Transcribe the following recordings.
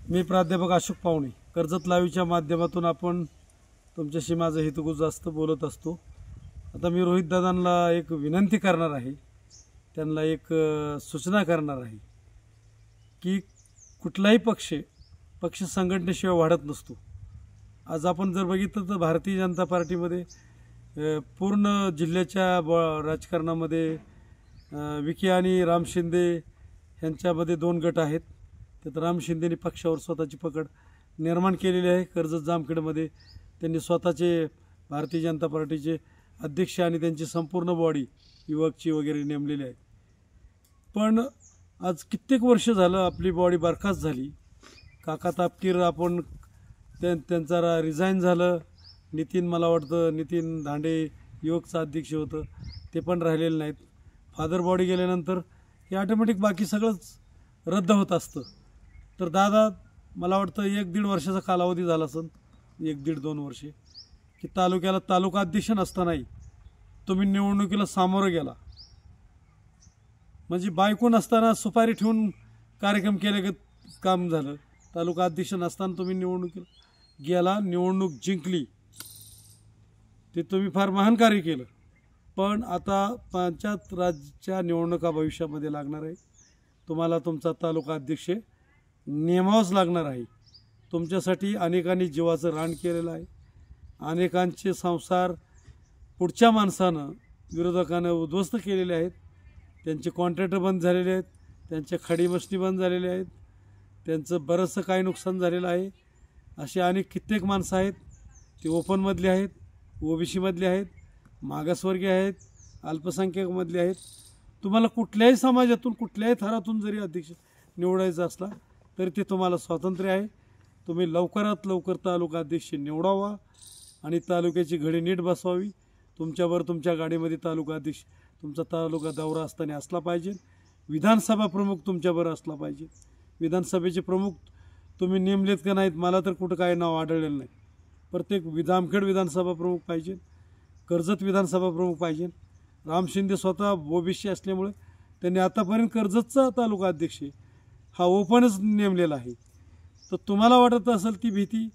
मी प्राध्यापक अशोक पावणे कर्जत लाईव्हच्या माध्यमातून आपण तुमच्याशी माझं हेतुगुज जास्त बोलत असतो। आता मी रोहित दादांना एक विनंती करणार आहे, त्यांना एक सूचना करणार आहे की कुठलाही पक्ष संघटनेशिवाय वाढत नसतो। आज आपण जर बघितलं तर भारतीय जनता पार्टीमध्ये पूर्ण जिल्ह्याच्या राजकारणामध्ये विखे आणि राम शिंदे यांच्यामध्ये दोन गट आहेत। त्यात राम शिंदेनी पक्षावर स्वतःची पकड निर्माण केलेली आहे। कर्जत जामखेडमध्ये त्यांनी स्वतःचे भारतीय जनता पार्टीचे अध्यक्ष आणि त्यांची संपूर्ण बॉडी युवकची वगैरे नेमलेली आहे। पण आज कित्येक वर्ष झालं आपली बॉडी बरखास्त झाली। काका तापकीर आपण त्यांचा रिझाईन झालं। मला वाटतं नितीन धांडे युवकचा अध्यक्ष होतं, ते पण राहिलेले नाहीत। फादर बॉडी गेल्यानंतर हे ऑटोमॅटिक बाकी सगळंच रद्द होत असतं। तर दादा मला वाटतं 1-1.5 वर्षाचा कालावधी झाला असेल, 1-1.5-2 वर्षे की तालुक्याला तालुका अध्यक्ष नसतानाही तुम्ही निवडणुकीला सामोरं गेला। म्हणजे बायको नसताना सुपारी ठेवून कार्यक्रम केले काम झालं। तालुका अध्यक्ष नसताना तुम्ही निवडणुकीला गेला, निवडणूक जिंकली, ते तुम्ही फार महान कार्य केलं। पण आता पंचायत राजच्या निवडणुका भविष्यामध्ये लागणार आहे। तुम्हाला तुमचा तालुका अध्यक्ष नेमावंच लागणार आहे। तुमच्यासाठी अनेकांनी जीवाचं रान केलेलं आहे। अनेकांचे संसार पुढच्या माणसानं विरोधकानं उद्ध्वस्त केलेले आहेत। त्यांचे कॉन्ट्रॅक्ट बंद झालेले आहेत, त्यांच्या खडी मशनी बंद झालेले आहेत, त्यांचं बरंचसं काही नुकसान झालेलं आहे। असे अनेक कित्येक माणसं आहेत, ते ओपनमधले आहेत, ओबीसीमधले आहेत, मागासवर्गीय आहेत, अल्पसंख्याकमधले आहेत। तुम्हाला कुठल्याही समाजातून कुठल्याही थरातून जरी अध्यक्ष निवडायचं असला तरी ते तुम्हाला स्वातंत्र्य आहे। तुम्ही लवकरात लवकर तालुका अध्यक्ष निवडावा आणि तालुक्याची घडी नीट बसवावी। तुमच्यावर तुमच्या गाडीमध्ये तालुका अध्यक्ष तुमचा तालुका दौरा असताना असला पाहिजे। विधानसभा प्रमुख तुमच्याबरोबर असला पाहिजे। विधानसभेचे प्रमुख तुम्ही नेमलेत का नाहीत मला तर कुठं काय नाव आढळलेलं नाही। प्रत्येक जामखेड विधानसभा प्रमुख पाहिजे, कर्जत विधानसभा प्रमुख पाहिजे। राम शिंदे स्वतः ओबीसी असल्यामुळे त्यांनी आतापर्यंत कर्जतचा तालुका अध्यक्ष हा ओपनच नेमलेला आहे। तर तुम्हाला वाटत असेल ती भीती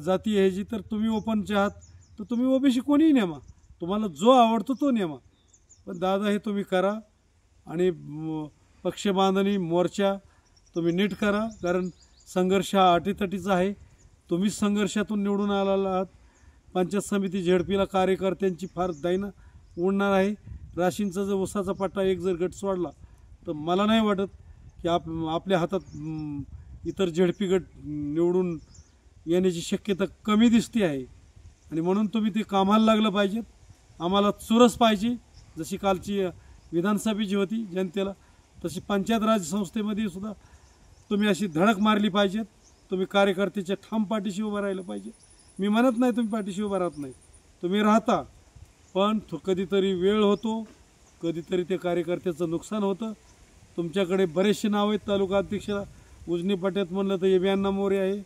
जाती ह्याची, तर तुम्ही ओपनचे आहात तर तुम्ही ओबीसी कोणीही नेमा, तुम्हाला जो आवडतो तो नेमा। पण दादा हे तुम्ही करा आणि पक्ष बांधणी मोर्चा तुम्ही नीट करा, कारण संघर्ष हा अटीतटीचा आहे। तुम्ही संघर्षातून निवडून आलेला आहात। पंचायत समिती झेडपीला कार्यकर्त्यांची फार दैना उडणार आहे। राशींचा जर उसाचा पट्टा एक जर गट सोडला तर मला नाही वाटत की आपल्या हातात इतर झेडपी गट निवडून येण्याची शक्यता कमी दिसते आहे। आणि म्हणून तुम्ही ते कामाला लागलं पाहिजे। आम्हाला चुरस पाहिजे, जशी कालची विधानसभेची होती जनतेला, तशी पंचायत राज संस्थेमध्ये सुद्धा तुम्ही अशी धडक मारली पाहिजे। तुम्ही कार्यकर्त्याच्या ठाम पाठीशी उभं राहिलं पाहिजे। मी म्हणत नाही तुम्ही पाठीशी उभं राहत नाही, तुम्ही राहता, पण कधीतरी वेळ होतो, कधीतरी ते कार्यकर्त्याचं नुकसान होतं। तुमच्याकडे बरेचसे नाव आहेत तालुका अध्यक्षाला। उजनी पट्ट्यात म्हणलं तर एबियाण्णा मोरे आहे,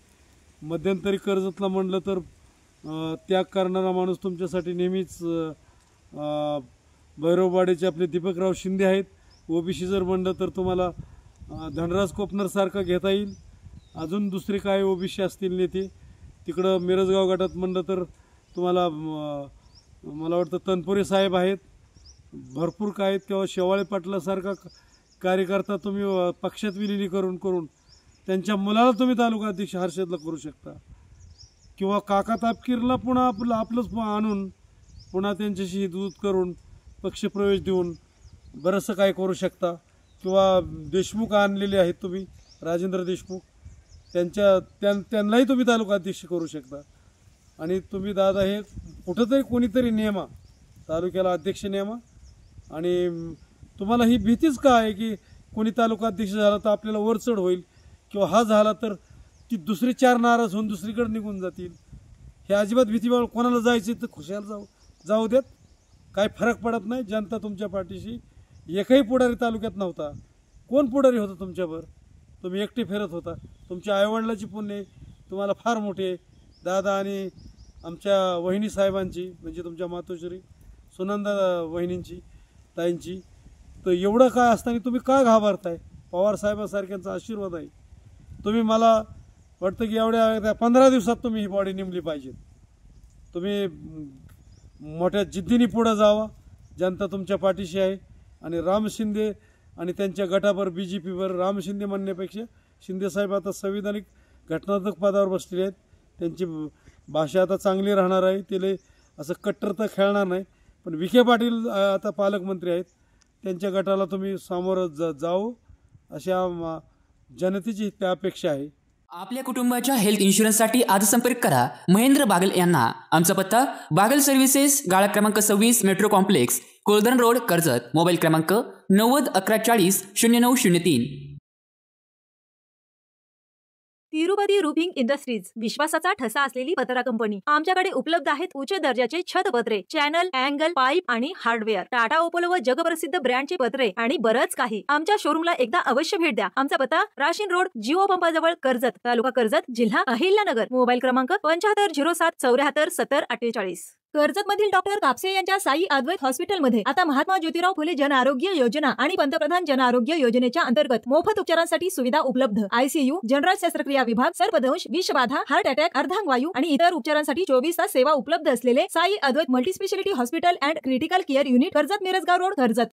मध्यंतरी कर्जतला म्हणलं तर त्याग करणारा माणूस तुमच्यासाठी नेहमीच भैरववाडीचे आपले दीपकराव शिंदे आहेत। ओबीसी जर म्हणलं तर तुम्हाला धनराज कोपनरसारखा घेता येईल। अजून दुसरे काय ओबीसी असतील नेते, तिकडं मिरजगाव गटात म्हणलं तर तुम्हाला मला वाटतं तनपुरे साहेब आहेत, भरपूर काय आहेत, किंवा शेवाळे पाटलासारखा कार्यकर्ता तुम्ही पक्षात विलिनीकरण करून त्यांच्या मुलाला तुम्ही तालुका अध्यक्ष हर्षदला करू शकता, किंवा काका तापकीरला पुन्हा आपलंच आणून पुन्हा त्यांच्याशी दूत करून पक्षप्रवेश देऊन बरंचसं काय करू शकता। किंवा देशमुख आणलेले आहेत तुम्ही, राजेंद्र देशमुख, त्यांनाही तुम्ही तालुका अध्यक्ष करू शकता। आणि तुम्ही दादा हे कुठंतरी कोणीतरी नेमा, तालुक्याला अध्यक्ष नेमा। आणि तुम्हाला ही भीतीच का आहे की कोणी तालुका अध्यक्ष झाला तर आपल्याला वरचढ होईल, किंवा हा झाला तर ती दुसरी 4 नाराज होऊन दुसरीकडे निघून जातील। हे अजिबात भीती बाळगून कोणाला जायचं तर खुशाल जाऊ देत, काय फरक पडत नाही। जनता तुमच्या पाठीशी, एकही पुढारी तालुक्यात नव्हता, कोण पुढारी होता तुमच्यावर? तुम्ही एकटे फिरत होता। तुमच्या आईवडिलाची पुण्य तुम्हाला फार मोठे दादा आणि आमच्या वहिनी साहेबांची, म्हणजे तुमच्या मातोश्री सुनंदा वहिनींची ताईंची। तर एवढं काय असताना तुम्ही का घाबरताय? पवार साहेबांसारख्यांचा आशीर्वाद आहे। तुम्ही मला वाटतं की एवढ्या 15 दिवसात तुम्ही ही बॉडी नेमली पाहिजे. तुम्ही मोठ्या जिद्दीने पुढे जावा. जनता तुमच्या पाठीशी आहे. आणि राम शिंदे आणि त्यांच्या गटावर BJPवर राम शिंदे म्हणण्यापेक्षा शिंदेसाहेब आता संविधानिक घटनात्मक पदावर बसलेले आहेत. त्यांची भाषा आता चांगली राहणार आहे. ते असं कट्टर तर खेळणार नाही. पण विखे पाटील आता पालकमंत्री आहेत. त्यांच्या गटाला तुम्ही सामोरं जाओ अशा जनतेची त्या अपेक्षा आहे. आपल्या कुटुंबाच्या हेल्थ इन्शुरन्ससाठी आज संपर्क करा महेंद्र बागल यांना. आमचा पत्ता बागल सर्व्हिसेस, गाळा क्रमांक 26, metro complex, Koldan road, Karjat. Mobile क्रमांक 9011400903. तिरुपती रूफिंग इंडस्ट्रीज, विश्वासाचा ठसा असलेली पत्रा कंपनी. आमच्याकडे उपलब्ध आहेत उच्च दर्जाचे छतपत्रे, चॅनल, अँगल, पाईप आणि हार्डवेअर, टाटा, ओपोलो व जगप्रसिद्ध ब्रँडचे पत्रे आणि बरंच काही. आमच्या शोरूमला एकदा अवश्य भेट द्या. आमचा पत्ता राशीन रोड, जिओ पंपाजवळ, कर्जत, तालुका कर्जत, जिल्हा अहिल्यानगर. मोबाईल क्रमांक 7507747048. कर्जत मधील डॉक्टर कापसे यांच्या साई अद्वैत हॉस्पिटलमध्ये आता महात्मा ज्योतिराव फुले जन आरोग्य योजना आणि पंतप्रधान जन आरोग्य योजनेच्या अंतर्गत मोफत उपचारांसाठी सुविधा उपलब्ध. ICU, जनरल शस्त्रक्रिया विभाग, सर्पदंश, विषबाधा, हार्ट अटॅक, अर्धांगवायू आणि इतर उपचारांसाठी 24 तास सेवा उपलब्ध असलेले Sai Advait multispeciality hospital and critical care unit, Karjat Mirajgaon road, Karjat.